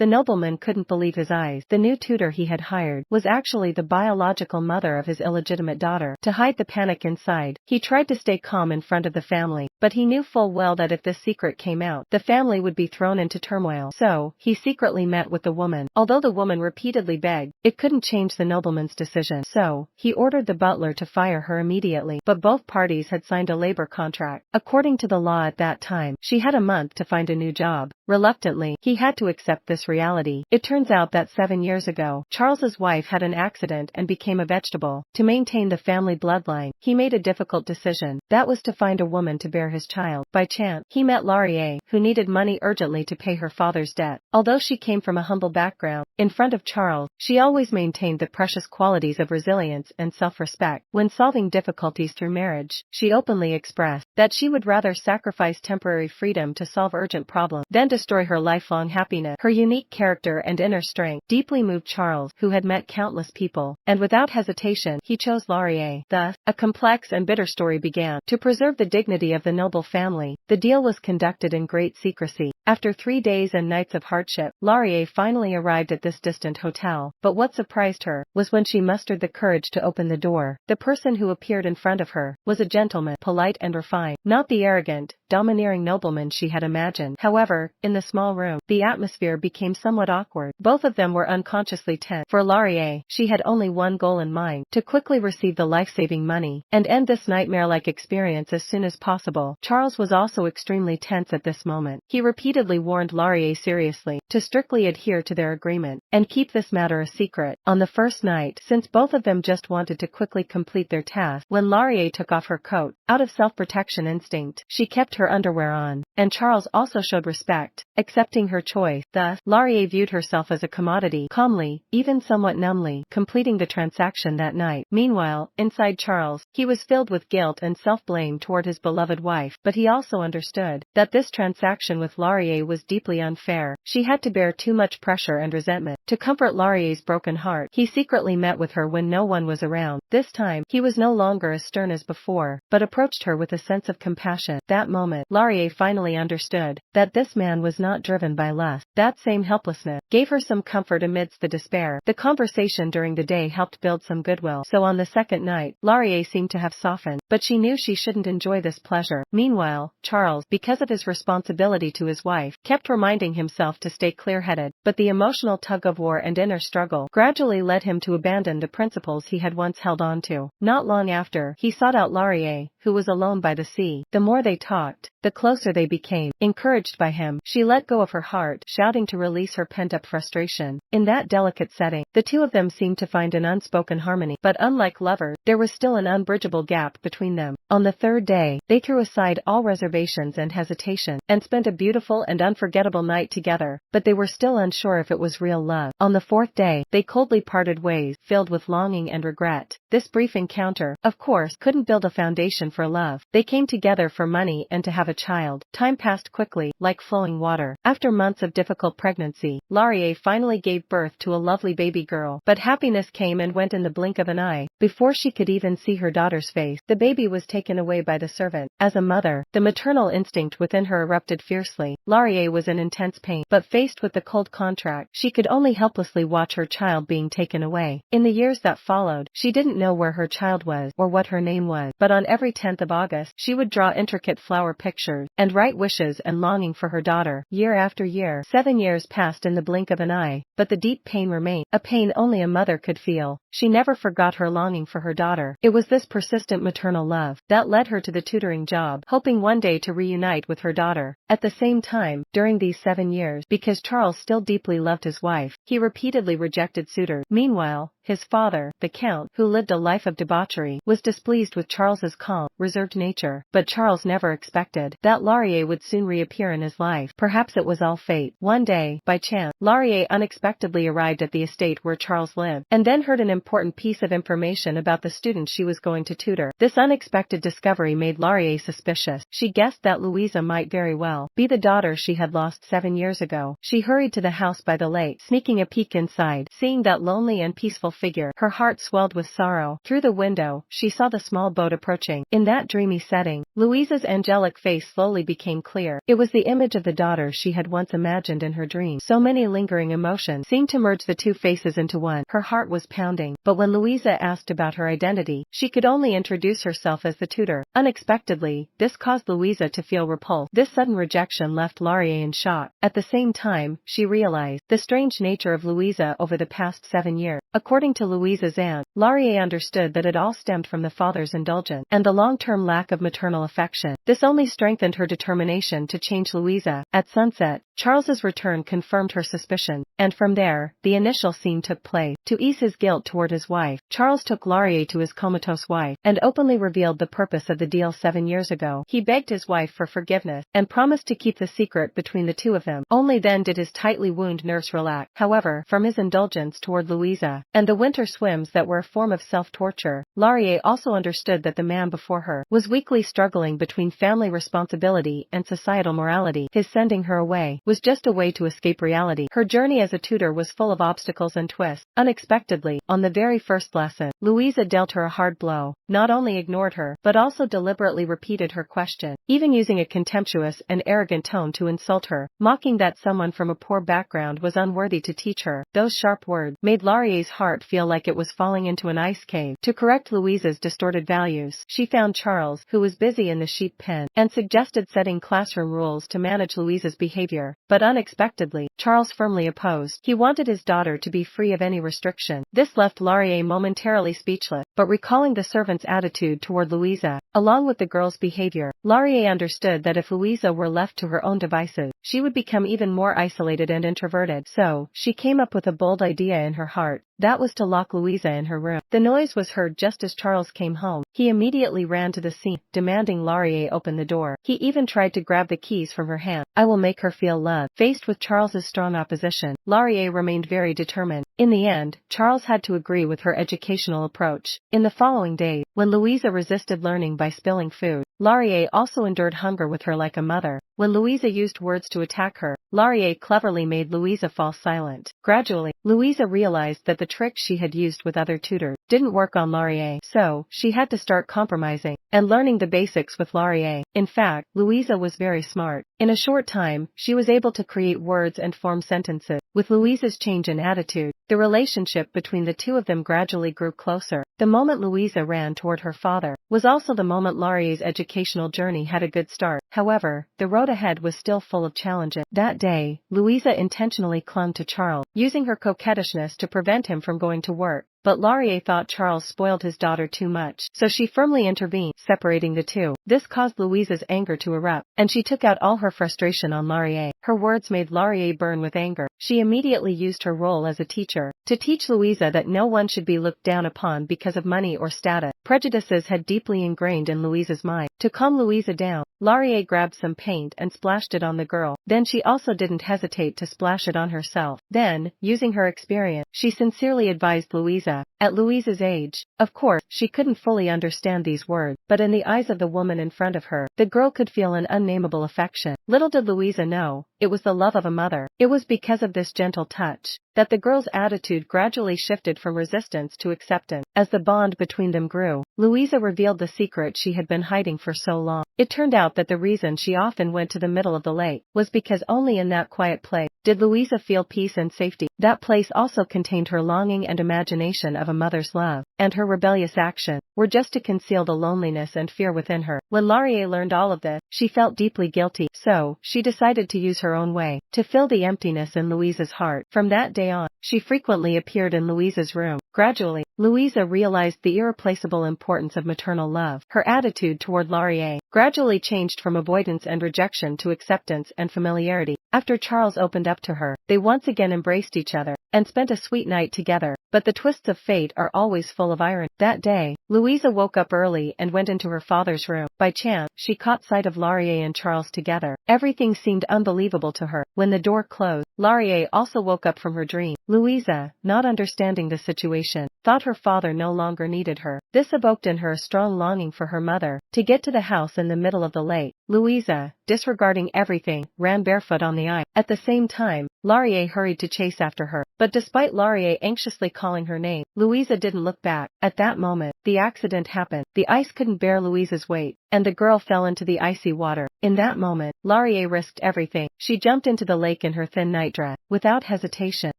The nobleman couldn't believe his eyes. The new tutor he had hired was actually the biological mother of his illegitimate daughter. To hide the panic inside, he tried to stay calm in front of the family, but he knew full well that if this secret came out, the family would be thrown into turmoil. So, he secretly met with the woman. Although the woman repeatedly begged, it couldn't change the nobleman's decision. So, he ordered the butler to fire her immediately, but both parties had signed a labor contract. According to the law at that time, she had a month to find a new job. Reluctantly, he had to accept this reality. It turns out that 7 years ago, Charles's wife had an accident and became a vegetable. To maintain the family bloodline, he made a difficult decision. That was to find a woman to bear his child. By chance, he met Laurier, who needed money urgently to pay her father's debt. Although she came from a humble background, in front of Charles, she always maintained the precious qualities of resilience and self-respect. When solving difficulties through marriage, she openly expressed that she would rather sacrifice temporary freedom to solve urgent problems than destroy her lifelong happiness. Her unique character and inner strength deeply moved Charles, who had met countless people, and without hesitation, he chose Laurier. Thus, a complex and bitter story began. To preserve the dignity of the noble family, the deal was conducted in great secrecy. After 3 days and nights of hardship, Laurier finally arrived at this distant hotel, but what surprised her was when she mustered the courage to open the door. The person who appeared in front of her was a gentleman, polite and refined, not the arrogant, domineering nobleman she had imagined. However, in the small room, the atmosphere became somewhat awkward. Both of them were unconsciously tense. For Laurier, she had only one goal in mind: to quickly receive the life-saving money and end this nightmare-like experience as soon as possible. Charles was also extremely tense at this moment. He repeatedly warned Laurier seriously to strictly adhere to their agreement and keep this matter a secret. On the first night, since both of them just wanted to quickly complete their task, when Laurier took off her coat, out of self-protection instinct, she kept her underwear on, and Charles also showed respect, accepting her choice. Thus, Laurier viewed herself as a commodity, calmly, even somewhat numbly, completing the transaction that night. Meanwhile, inside Charles, he was filled with guilt and self-blame toward his beloved wife, but he also understood that this transaction with Laurier was deeply unfair. She had to bear too much pressure and resentment. To comfort Laurier's broken heart, he secretly met with her when no one was around. This time, he was no longer as stern as before, but approached her with a sense of compassion. That moment, Laurier finally understood that this man was not driven by lust. That same helplessness gave her some comfort amidst the despair. The conversation during the day helped build some goodwill. So on the second night, Laurier seemed to have softened, but she knew she shouldn't enjoy this pleasure. Meanwhile, Charles, because of his responsibility to his wife, kept reminding himself to stay clear-headed, but the emotional tug-of-war and inner struggle gradually led him to abandon the principles he had once held on to. Not long after, he sought out Laurier, who was alone by the sea. The more they talked, the closer they became. Encouraged by him, she let go of her heart, shouting to release her pent-up frustration. In that delicate setting, the two of them seemed to find an unspoken harmony, but unlike lovers, there was still an unbridgeable gap between them. On the third day, they threw aside all reservations and hesitation, and spent a beautiful and unforgettable night together, but they were still unsure if it was real love. On the fourth day, they coldly parted ways, filled with longing and regret. This brief encounter, of course, couldn't build a foundation for love. They came together for money and to have a child. Time passed quickly, like flowing water. After months of difficult pregnancy, Laurier finally gave birth to a lovely baby girl, but happiness came and went in the blink of an eye. Before she could even see her daughter's face, the baby was taken away by the servant. As a mother, the maternal instinct within her erupted fiercely. Laurier was in intense pain, but faced with the cold contract, she could only helplessly watch her child being taken away. In the years that followed, she didn't know where her child was or what her name was, but on every 10th of August, she would draw intricate flower pictures and write wishes and longing for her daughter. Year after year, 7 years passed in the blink of an eye, but the deep pain remained, a pain only a mother could feel. She never forgot her longing for her daughter. It was this persistent maternal love that led her to the tutoring job, hoping one day to reunite with her daughter. At the same time, during these 7 years, because Charles still deeply loved his wife, he repeatedly rejected suitors. Meanwhile, his father, the Count, who lived a life of debauchery, was displeased with Charles's calm, reserved nature. But Charles never expected that Laurier would soon reappear in his life. Perhaps it was all fate. One day, by chance, Laurier unexpectedly arrived at the estate where Charles lived, and then heard an important piece of information about the student she was going to tutor. This unexpected discovery made Laurier suspicious. She guessed that Louisa might very well be the daughter she had lost 7 years ago. She hurried to the house by the lake, sneaking a peek inside. Seeing that lonely and peaceful beautiful figure. Her heart swelled with sorrow. Through the window, she saw the small boat approaching. In that dreamy setting, Louisa's angelic face slowly became clear. It was the image of the daughter she had once imagined in her dreams. So many lingering emotions seemed to merge the two faces into one. Her heart was pounding, but when Louisa asked about her identity, she could only introduce herself as the tutor. Unexpectedly, this caused Louisa to feel repulsed. This sudden rejection left Laurier in shock. At the same time, she realized the strange nature of Louisa over the past 7 years. According to Louisa's aunt, Laurier understood that it all stemmed from the father's indulgence and the long-term lack of maternal affection. This only strengthened her determination to change Louisa. At sunset, Charles's return confirmed her suspicion, and from there, the initial scene took place. To ease his guilt toward his wife, Charles took Laurier to his comatose wife and openly revealed the purpose of the deal 7 years ago. He begged his wife for forgiveness and promised to keep the secret between the two of them. Only then did his tightly wounded nerves relax. However, from his indulgence toward Louisa and the winter swims that were a form of self-torture, Laurier also understood that the man before her was weakly struggling between family responsibility and societal morality. His sending her away was just a way to escape reality. Her journey as a tutor was full of obstacles and twists. Unexpectedly, on the very first lesson, Louisa dealt her a hard blow, not only ignored her, but also deliberately repeated her question, even using a contemptuous and arrogant tone to insult her, mocking that someone from a poor background was unworthy to teach her. Those sharp words made Laurier's heart feel like it was falling into an ice cave. To correct Louisa's distorted values, she found Charles, who was busy in the sheep pen, and suggested setting classroom rules to manage Louisa's behavior. But unexpectedly, Charles firmly opposed. He wanted his daughter to be free of any restriction. This left Laurier momentarily speechless, but recalling the servant's attitude toward Louisa, along with the girl's behavior, Laurier understood that if Louisa were left to her own devices, she would become even more isolated and introverted. So, she came up with a bold idea in her heart. That was to lock Louisa in her room. The noise was heard just as Charles came home. He immediately ran to the scene, demanding Laurier open the door. He even tried to grab the keys from her hand. "I will make her feel loved." Faced with Charles's strong opposition, Laurier remained very determined. In the end, Charles had to agree with her educational approach. In the following days, when Louisa resisted learning by spilling food, Laurier also endured hunger with her like a mother. When Louisa used words to attack her, Laurier cleverly made Louisa fall silent. Gradually, Louisa realized that the tricks she had used with other tutors didn't work on Laurier, so she had to start compromising and learning the basics with Laurier. In fact, Louisa was very smart. In a short time, she was able to create words and form sentences. With Louisa's change in attitude, the relationship between the two of them gradually grew closer. The moment Louisa ran toward her father was also the moment Laurier's educational journey had a good start. However, the road ahead was still full of challenges. That day, Louisa intentionally clung to Charles, using her coquettishness to prevent him from going to work. But Laurier thought Charles spoiled his daughter too much, so she firmly intervened, separating the two. This caused Louisa's anger to erupt, and she took out all her frustration on Laurier. Her words made Laurier burn with anger. She immediately used her role as a teacher to teach Louisa that no one should be looked down upon because of money or status. Prejudices had deeply ingrained in Louisa's mind. To calm Louisa down, Laurier grabbed some paint and splashed it on the girl. Then she also didn't hesitate to splash it on herself. Then, using her experience, she sincerely advised Louisa. At Louisa's age, of course, she couldn't fully understand these words, but in the eyes of the woman in front of her, the girl could feel an unnameable affection. Little did Louisa know, it was the love of a mother. It was because of this gentle touch that the girl's attitude gradually shifted from resistance to acceptance. As the bond between them grew, Louisa revealed the secret she had been hiding for so long. It turned out that the reason she often went to the middle of the lake was because only in that quiet place did Louisa feel peace and safety. That place also contained her longing and imagination of a mother's love, and her rebellious actions were just to conceal the loneliness and fear within her. When Laurier learned all of this, she felt deeply guilty, so she decided to use her own way to fill the emptiness in Louisa's heart. From that day on, she frequently appeared in Louisa's room. Gradually, Louisa realized the irreplaceable importance of maternal love. Her attitude toward Laurier gradually changed from avoidance and rejection to acceptance and familiarity. After Charles opened up to her, they once again embraced each other and spent a sweet night together. But the twists of fate are always full of irony. That day, Louisa woke up early and went into her father's room. By chance, she caught sight of Laurier and Charles together. Everything seemed unbelievable to her. When the door closed, Laurier also woke up from her dream. Louisa, not understanding the situation, thought her father no longer needed her. This evoked in her a strong longing for her mother. To get to the house in the middle of the lake, Louisa, disregarding everything, ran barefoot on the ice. At the same time, Laurier hurried to chase after her. But despite Laurier anxiously calling her name, Louisa didn't look back. At that moment, the accident happened. The ice couldn't bear Louisa's weight, and the girl fell into the icy water. In that moment, Laurier risked everything. She jumped into the lake in her thin nightdress, without hesitation,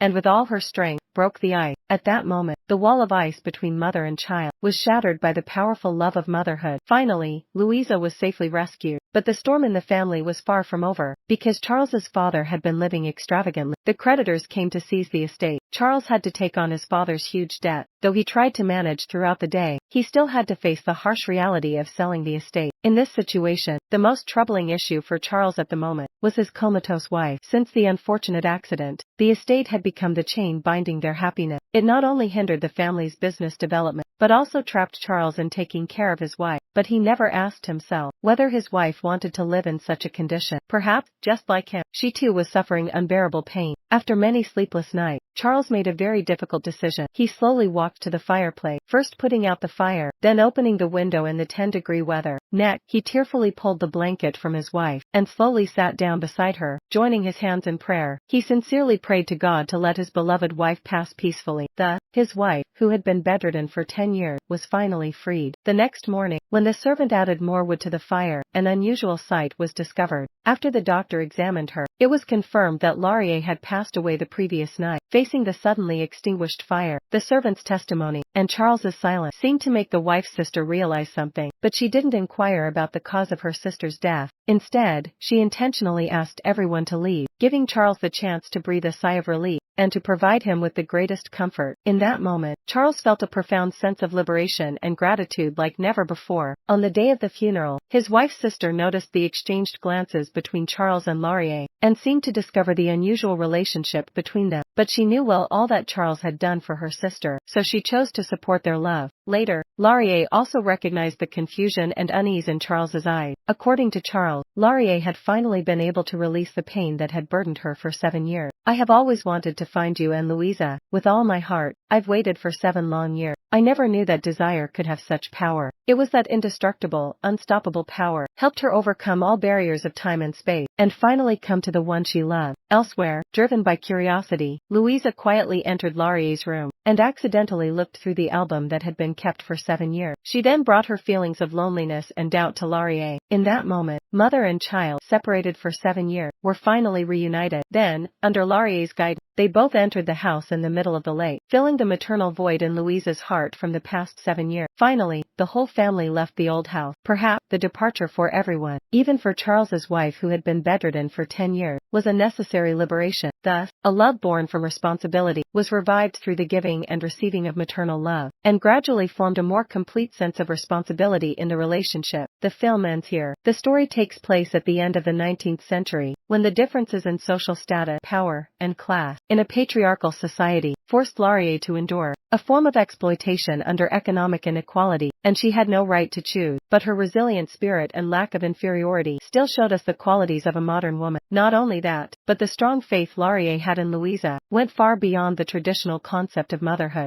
and with all her strength, broke the ice. At that moment, the wall of ice between mother and child was shattered by the powerful love of motherhood. Finally, Louisa was safely rescued. But the storm in the family was far from over, because Charles's father had been living extravagantly. The creditors came to seize the estate. Charles had to take on his father's huge debt. Though he tried to manage throughout the day, he still had to face the harsh reality of selling the estate. In this situation, the most troubling issue for Charles at the moment was his comatose wife. Since the unfortunate accident, the estate had become the chain binding their happiness. It not only hindered the family's business development, but also trapped Charles in taking care of his wife. But he never asked himself whether his wife wanted to live in such a condition. Perhaps, just like him, she too was suffering unbearable pain. After many sleepless nights, Charles made a very difficult decision. He slowly walked to the fireplace, first putting out the fire, then opening the window in the 10-degree weather. Next, he tearfully pulled the blanket from his wife, and slowly sat down beside her, joining his hands in prayer. He sincerely prayed to God to let his beloved wife pass peacefully. Thus, his wife, who had been bedridden for 10 years, was finally freed. The next morning, when the servant added more wood to the fire, an unusual sight was discovered. After the doctor examined her, it was confirmed that Laurier had passed away the previous night. Facing the suddenly extinguished fire, the servant's testimony and Charles's silence seemed to make the wife's sister realize something, but she didn't inquire about the cause of her sister's death. Instead, she intentionally asked everyone to leave, giving Charles the chance to breathe a sigh of relief and to provide him with the greatest comfort. In that moment, Charles felt a profound sense of liberation and gratitude like never before. On the day of the funeral, his wife's sister noticed the exchanged glances between Charles and Laurier, and seemed to discover the unusual relationship between them. But she knew well all that Charles had done for her sister, so she chose to support their love. Later, Laurier also recognized the confusion and unease in Charles's eyes. According to Charles, Laurier had finally been able to release the pain that had burdened her for 7 years. "I have always wanted to find you and Louisa, with all my heart. I've waited for 7 long years. I never knew that desire could have such power." It was that indestructible, unstoppable power helped her overcome all barriers of time and space, and finally come to the one she loved. Elsewhere, driven by curiosity, Louisa quietly entered Laurier's room, and accidentally looked through the album that had been kept for 7 years. She then brought her feelings of loneliness and doubt to Laurier. In that moment, mother and child, separated for 7 years, were finally reunited. Then, under Laurier's guidance, they both entered the house in the middle of the lake, filling the maternal void in Louisa's heart from the past 7 years. Finally, the whole family left the old house. Perhaps the departure for everyone, even for Charles's wife who had been bedridden for 10 years, was a necessary liberation. Thus, a love born from responsibility was revived through the giving and receiving of maternal love, and gradually formed a more complete sense of responsibility in the relationship. The film ends here. The story takes place at the end of the 19th century, when the differences in social status, power, and class, in a patriarchal society, forced Laurier to endure a form of exploitation under economic inequality, and she had no right to choose. But her resilient spirit and lack of inferiority still showed us the qualities of a modern woman. Not only that, but the strong faith Laurier had in Louisa went far beyond the traditional concept of motherhood.